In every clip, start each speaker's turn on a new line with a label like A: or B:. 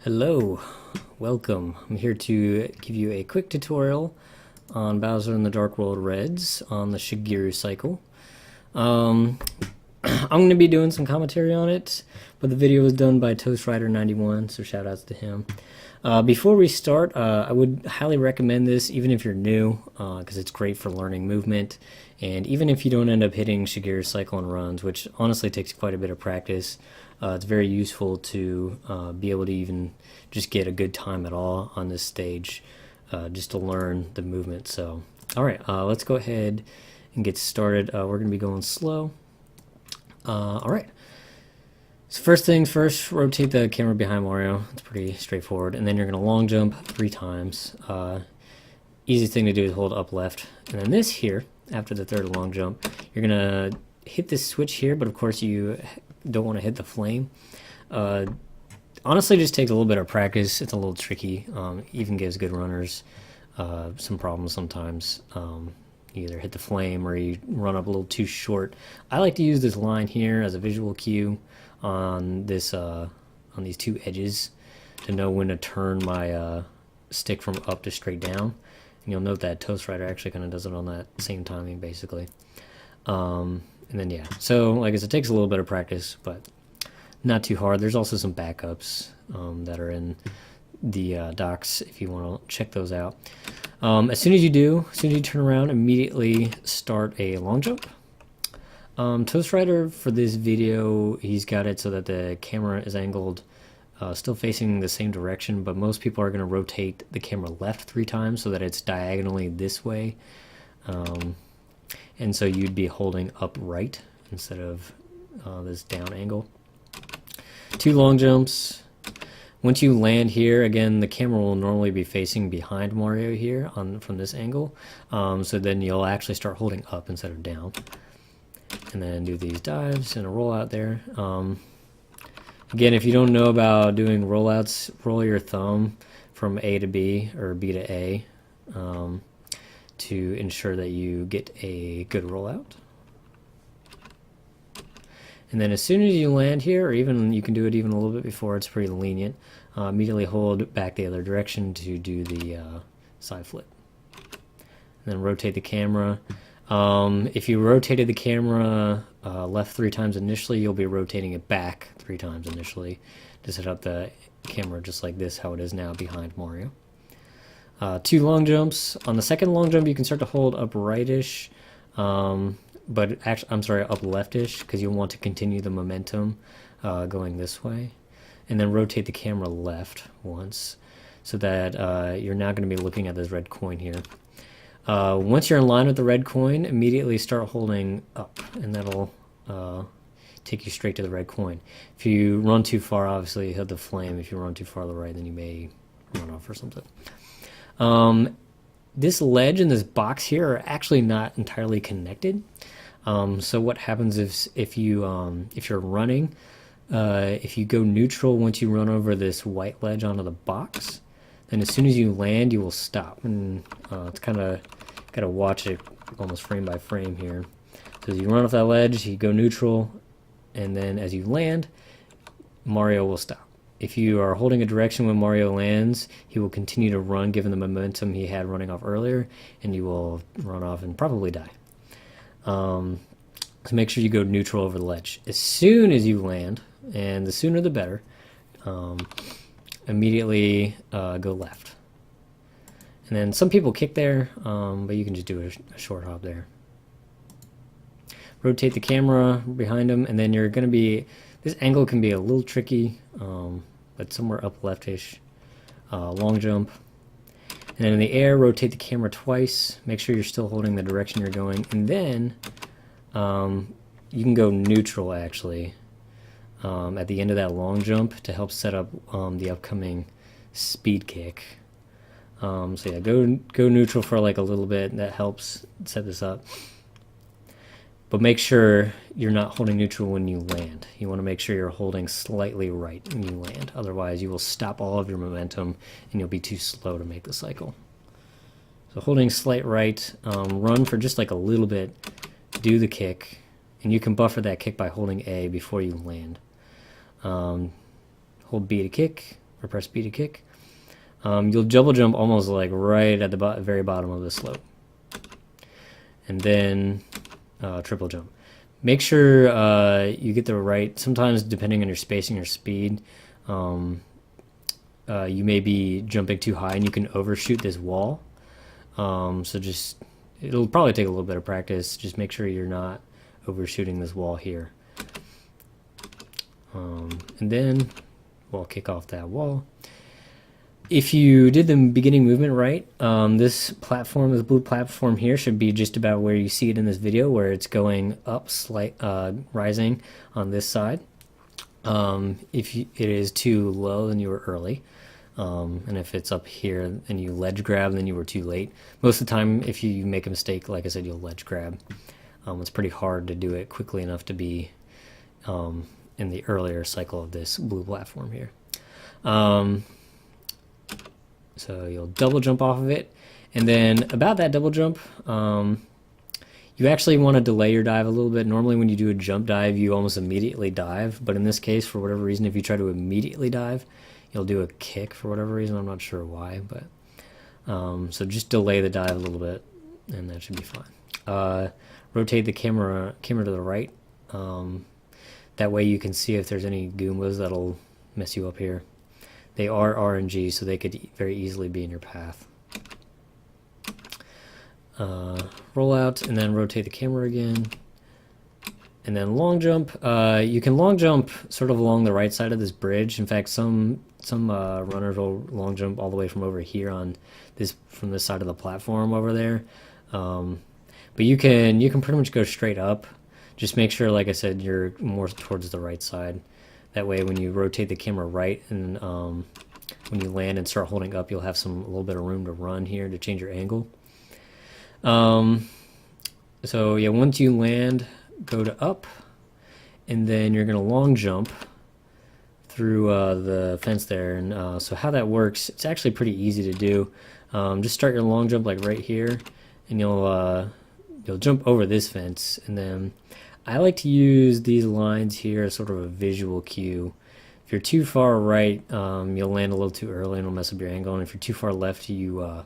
A: Hello, welcome. I'm here to give you a quick tutorial on Bowser in the Dark World Reds on the Shigeru cycle. I'm going to be doing some commentary on it, but the video was done by ToastRider91, so shout outs to him. Before we start, I would highly recommend this even if you're new, because it's great for learning movement, and even if you don't end up hitting Shigeru's cycle and runs, which honestly takes quite a bit of practice, it's very useful to be able to even just get a good time at all on this stage, just to learn the movement. So, alright, let's go ahead and get started. We're going to be going slow. Alright. So first things first, rotate the camera behind Mario. It's pretty straightforward. And then you're going to long jump 3 times. Easy thing to do is hold up left. And then this here, after the third long jump, you're going to hit this switch here, but of course you don't want to hit the flame. Honestly, just takes a little bit of practice. It's a little tricky. Even gives good runners some problems sometimes. You either hit the flame or you run up a little too short. I like to use this line here as a visual cue on this on these 2 edges to know when to turn my stick from up to straight down. And you'll note that Toast Rider actually kind of does it on that same timing, basically. And then yeah, so like I said, it takes a little bit of practice, but not too hard. There's also some backups that are in the docs if you want to check those out. As soon as you turn around, immediately start a long jump. Toast Rider, for this video, he's got it so that the camera is angled still facing the same direction, but most people are going to rotate the camera left 3 times so that it's diagonally this way. And so you'd be holding upright instead of this down angle. 2 long jumps. Once you land here, again, the camera will normally be facing behind Mario here from this angle. So then you'll actually start holding up instead of down. And then do these dives and a rollout there. Again, if you don't know about doing rollouts, roll your thumb from A to B or B to A to ensure that you get a good rollout. And then as soon as you land here, or even you can do it even a little bit before, it's pretty lenient. Immediately hold back the other direction to do the side flip. And then rotate the camera. If you rotated the camera left 3 times initially, you'll be rotating it back 3 times initially to set up the camera just like this, how it is now behind Mario. 2 long jumps. On the second long jump, you can start to hold up rightish, but actually, I'm sorry, up leftish, because you want to continue the momentum going this way. And then rotate the camera left once, so that you're now going to be looking at this red coin here. Once you're in line with the red coin, immediately start holding up, and that'll take you straight to the red coin. If you run too far, obviously hit the flame. If you run too far to the right, then you may run off or something. This ledge and this box here are actually not entirely connected. So what happens if you're running, if you go neutral once you run over this white ledge onto the box, then as soon as you land, you will stop. And it's kind of got to watch it almost frame by frame here. So as you run off that ledge, you go neutral, and then as you land, Mario will stop. If you are holding a direction when Mario lands, he will continue to run given the momentum he had running off earlier, and you will run off and probably die. So make sure you go neutral over the ledge. As soon as you land, and the sooner the better, immediately go left. And then some people kick there, but you can just do a short hop there. Rotate the camera behind him, and then you're going to be... This angle can be a little tricky, but somewhere up leftish. Long jump. And then in the air, rotate the camera twice. Make sure you're still holding the direction you're going. And then you can go neutral, actually, at the end of that long jump to help set up the upcoming speed kick. So yeah, go neutral for like a little bit. That helps set this up. But make sure you're not holding neutral when you land. You want to make sure you're holding slightly right when you land. Otherwise, you will stop all of your momentum and you'll be too slow to make the cycle. So holding slight right, run for just like a little bit, do the kick, and you can buffer that kick by holding A before you land. Hold B to kick, or press B to kick. You'll double jump almost like right at the very bottom of the slope. And then triple jump. Make sure you get the right, sometimes depending on your spacing or speed, you may be jumping too high and you can overshoot this wall. So just, it'll probably take a little bit of practice. Just make sure you're not overshooting this wall here. And then we'll kick off that wall. If you did the beginning movement right, this platform, this blue platform here, should be just about where you see it in this video, where it's going up, rising on this side. If it is too low, then you were early. And if it's up here and you ledge grab, then you were too late. Most of the time, if you make a mistake, like I said, you'll ledge grab. It's pretty hard to do it quickly enough to be in the earlier cycle of this blue platform here. So you'll double jump off of it, and then about that double jump, you actually want to delay your dive a little bit. Normally when you do a jump dive, you almost immediately dive, but in this case, for whatever reason, if you try to immediately dive, you'll do a kick for whatever reason. I'm not sure why, but so just delay the dive a little bit, and that should be fine. Rotate the camera to the right. That way you can see if there's any Goombas that'll mess you up here. They are RNG, so they could very easily be in your path. Roll out and then rotate the camera again. And then long jump. You can long jump sort of along the right side of this bridge. In fact, some runners will long jump all the way from over here from this side of the platform over there. But you can pretty much go straight up. Just make sure, like I said, you're more towards the right side. That way, when you rotate the camera right and when you land and start holding up, you'll have a little bit of room to run here to change your angle. So yeah, once you land, go to up, and then you're going to long jump through the fence there. And so how that works, it's actually pretty easy to do. Just start your long jump like right here, and you'll jump over this fence, and then I like to use these lines here as sort of a visual cue. If you're too far right, you'll land a little too early and it'll mess up your angle. And if you're too far left, you'll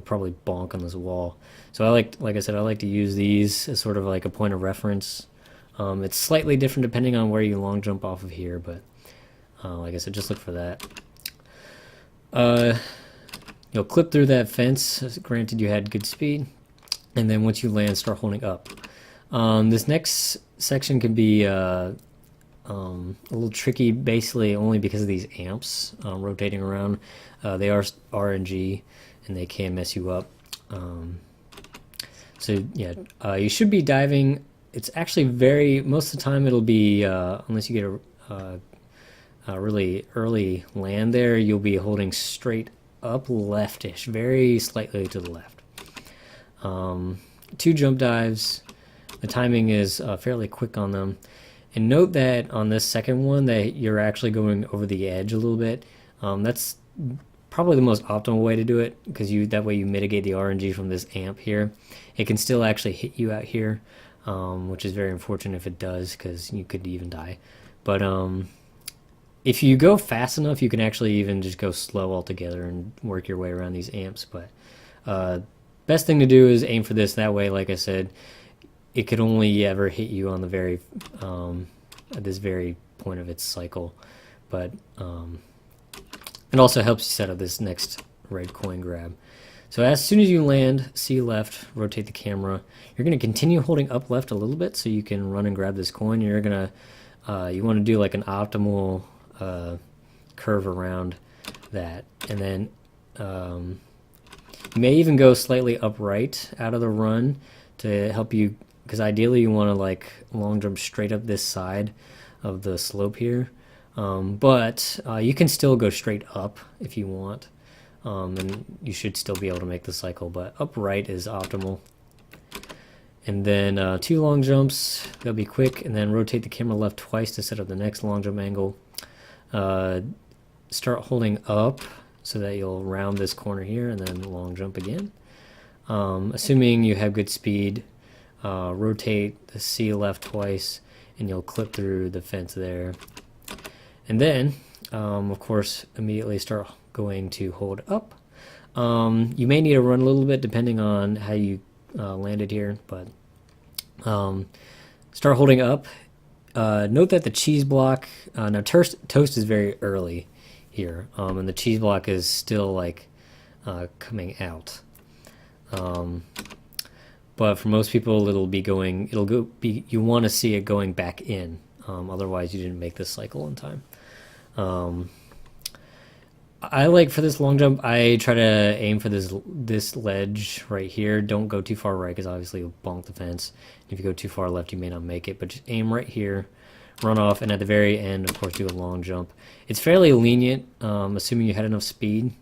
A: probably bonk on this wall. So like I said, I like to use these as sort of like a point of reference. It's slightly different depending on where you long jump off of here, but like I said, just look for that. You'll clip through that fence. Granted, you had good speed. And then once you land, start holding up. This next section can be a little tricky, basically only because of these amps rotating around. They are RNG, and they can mess you up. So yeah, you should be diving. It's actually most of the time it'll be, unless you get a really early land there, you'll be holding straight up leftish, very slightly to the left. 2 jump dives. The timing is fairly quick on them. And note that on this second one that you're actually going over the edge a little bit. That's probably the most optimal way to do it, because that way you mitigate the RNG from this amp here. It can still actually hit you out here, which is very unfortunate if it does, because you could even die. But if you go fast enough, you can actually even just go slow altogether and work your way around these amps. But best thing to do is aim for this. That way, like I said, it could only ever hit you on the at this very point of its cycle. But it also helps you set up this next red coin grab. So as soon as you land, see left, rotate the camera. You're going to continue holding up left a little bit so you can run and grab this coin. You're going to you want to do like an optimal curve around that, and then you may even go slightly upright out of the run to help you, because ideally you want to like long jump straight up this side of the slope here, but you can still go straight up if you want, and you should still be able to make the cycle, but upright is optimal. And then 2 long jumps, they'll be quick, and then rotate the camera left twice to set up the next long jump angle. Start holding up so that you'll round this corner here, and then long jump again. Assuming you have good speed, rotate the C left twice, and you'll clip through the fence there. And then of course, immediately start going to hold up. You may need to run a little bit depending on how you landed here, but start holding up. Note that the cheese block, now toast is very early here, and the cheese block is still like coming out. But for most people, you want to see it going back in. Otherwise, you didn't make this cycle in time. I like for this long jump, I try to aim for this ledge right here. Don't go too far right because obviously you'll bonk the fence. If you go too far left, you may not make it. But just aim right here, run off, and at the very end, of course, do a long jump. It's fairly lenient, assuming you had enough speed.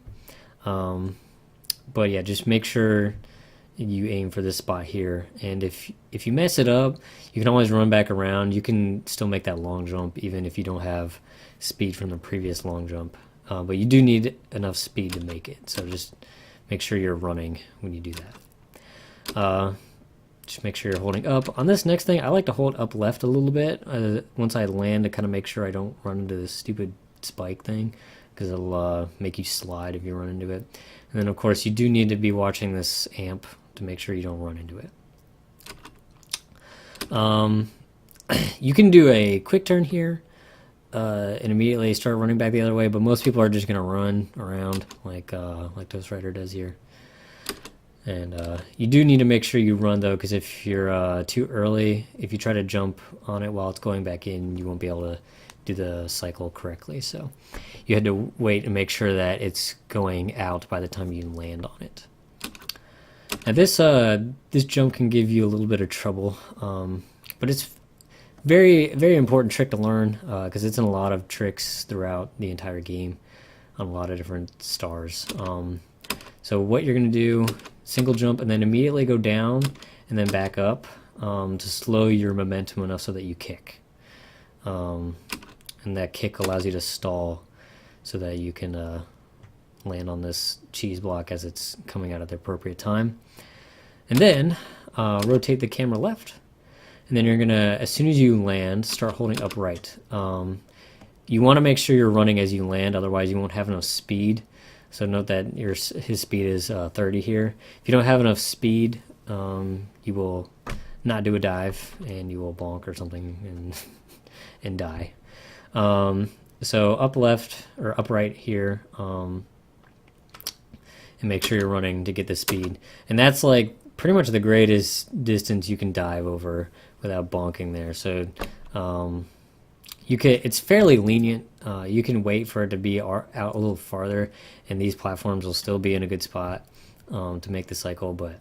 A: But yeah, just make sure you aim for this spot here. And if you mess it up, you can always run back around. You can still make that long jump even if you don't have speed from the previous long jump. But you do need enough speed to make it. So just make sure you're running when you do that. Just make sure you're holding up. On this next thing, I like to hold up left a little bit once I land to kind of make sure I don't run into this stupid spike thing, because it'll make you slide if you run into it. And then, of course, you do need to be watching this amp to make sure you don't run into it. You can do a quick turn here and immediately start running back the other way, but most people are just going to run around like Toast Rider does here. And you do need to make sure you run, though, because if you're too early, if you try to jump on it while it's going back in, you won't be able to do the cycle correctly. So you had to wait and make sure that it's going out by the time you land on it. Now this jump can give you a little bit of trouble, but it's very, very important trick to learn because it's in a lot of tricks throughout the entire game on a lot of different stars. So what you're going to do, single jump and then immediately go down and then back up to slow your momentum enough so that you kick. And that kick allows you to stall so that you can land on this cheese block as it's coming out at the appropriate time. And then rotate the camera left. And then you're going to, as soon as you land, start holding up right. You want to make sure you're running as you land, otherwise you won't have enough speed. So note that his speed is 30 here. If you don't have enough speed, you will not do a dive and you will bonk or something and die. So up left or up right here, and make sure you're running to get the speed. And that's like pretty much the greatest distance you can dive over without bonking there. So it's fairly lenient. You can wait for it to be out a little farther, and these platforms will still be in a good spot to make the cycle. But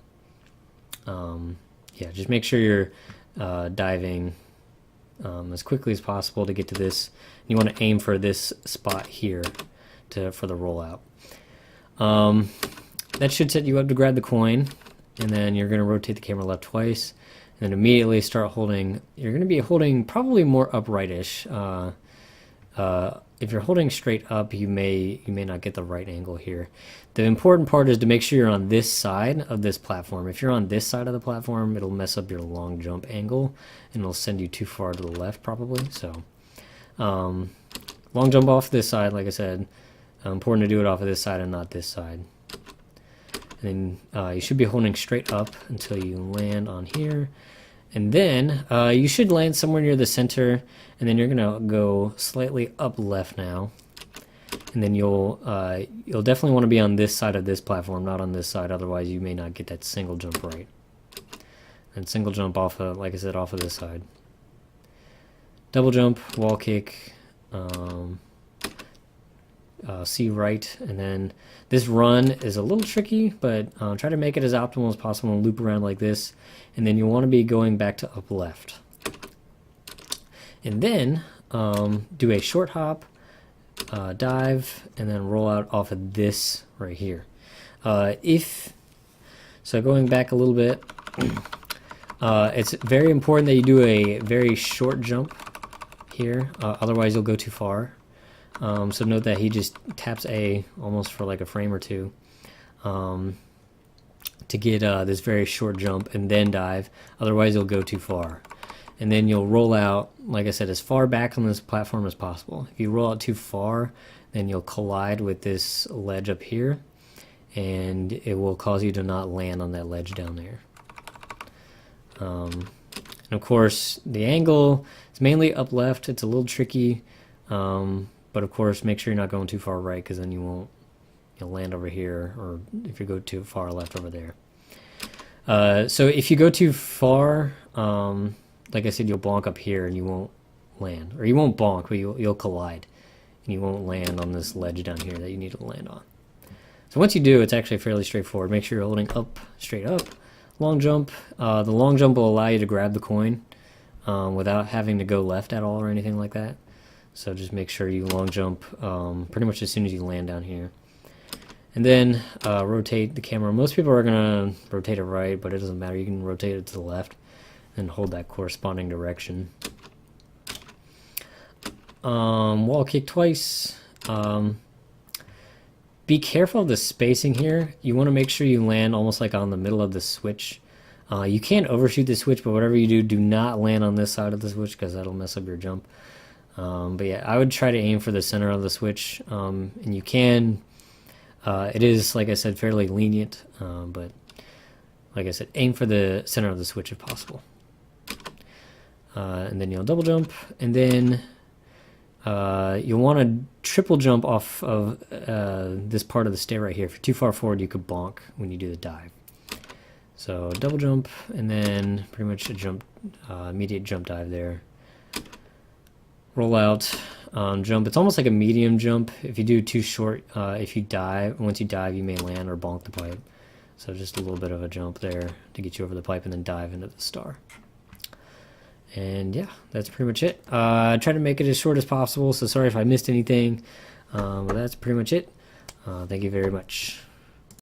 A: yeah, just make sure you're diving as quickly as possible to get to this. You want to aim for this spot here for the rollout. That should set you up to grab the coin, and then you're going to rotate the camera left twice, and then immediately start holding. You're going to be holding probably more uprightish. If you're holding straight up, you may not get the right angle here. The important part is to make sure you're on this side of this platform. If you're on this side of the platform, it'll mess up your long jump angle, and it'll send you too far to the left probably. So long jump off this side, like I said. Important to do it off of this side and not this side. And then you should be holding straight up until you land on here. And then you should land somewhere near the center, and then you're gonna go slightly up left now. And then you'll definitely want to be on this side of this platform, not on this side, otherwise you may not get that single jump right. And single jump off of, like I said, off of this side. Double jump, wall kick, C right, and then this run is a little tricky, but try to make it as optimal as possible and loop around like this, and then you want to be going back to up left. And then do a short hop, dive, and then roll out off of this right here. So going back a little bit, it's very important that you do a very short jump here, otherwise you'll go too far. So note that he just taps A almost for like a frame or two to get this very short jump and then dive, otherwise you'll go too far. and then you'll roll out, like I said, as far back on this platform as possible. If you roll out too far, then you'll collide with this ledge up here, and it will cause you to not land on that ledge down there. And of course, the angle is mainly up left. It's a little tricky, but of course, make sure you're not going too far right, because then you'll land over here, or if you go too far left, over there. So if you go too far, like I said, you'll bonk up here and you won't land, or you won't bonk, but you'll collide, and you won't land on this ledge down here that you need to land on. So once you do, it's actually fairly straightforward. Make sure you're holding up, straight up. Long jump. The long jump will allow you to grab the coin without having to go left at all or anything like that. So just make sure you long jump pretty much as soon as you land down here. And then rotate the camera. Most people are going to rotate it right, but it doesn't matter. You can rotate it to the left and hold that corresponding direction. Wall kick twice. Be careful of the spacing here. You want to make sure you land almost like on the middle of the switch. You can overshoot the switch, but whatever you do, do not land on this side of the switch, because that'll mess up your jump. But yeah, I would try to aim for the center of the switch, and you can. It is, like I said, fairly lenient, but like I said, aim for the center of the switch if possible. And then you'll double jump, and then you'll want to triple jump off of this part of the stair right here. If you're too far forward, you could bonk when you do the dive. So double jump, and then pretty much a jump, immediate jump dive there. Roll out, jump. It's almost like a medium jump. If you do too short, if you dive, once you dive, you may land or bonk the pipe. So just a little bit of a jump there to get you over the pipe, and then dive into the star. And yeah, that's pretty much it. I tried to make it as short as possible, so sorry if I missed anything. But that's pretty much it. Thank you very much.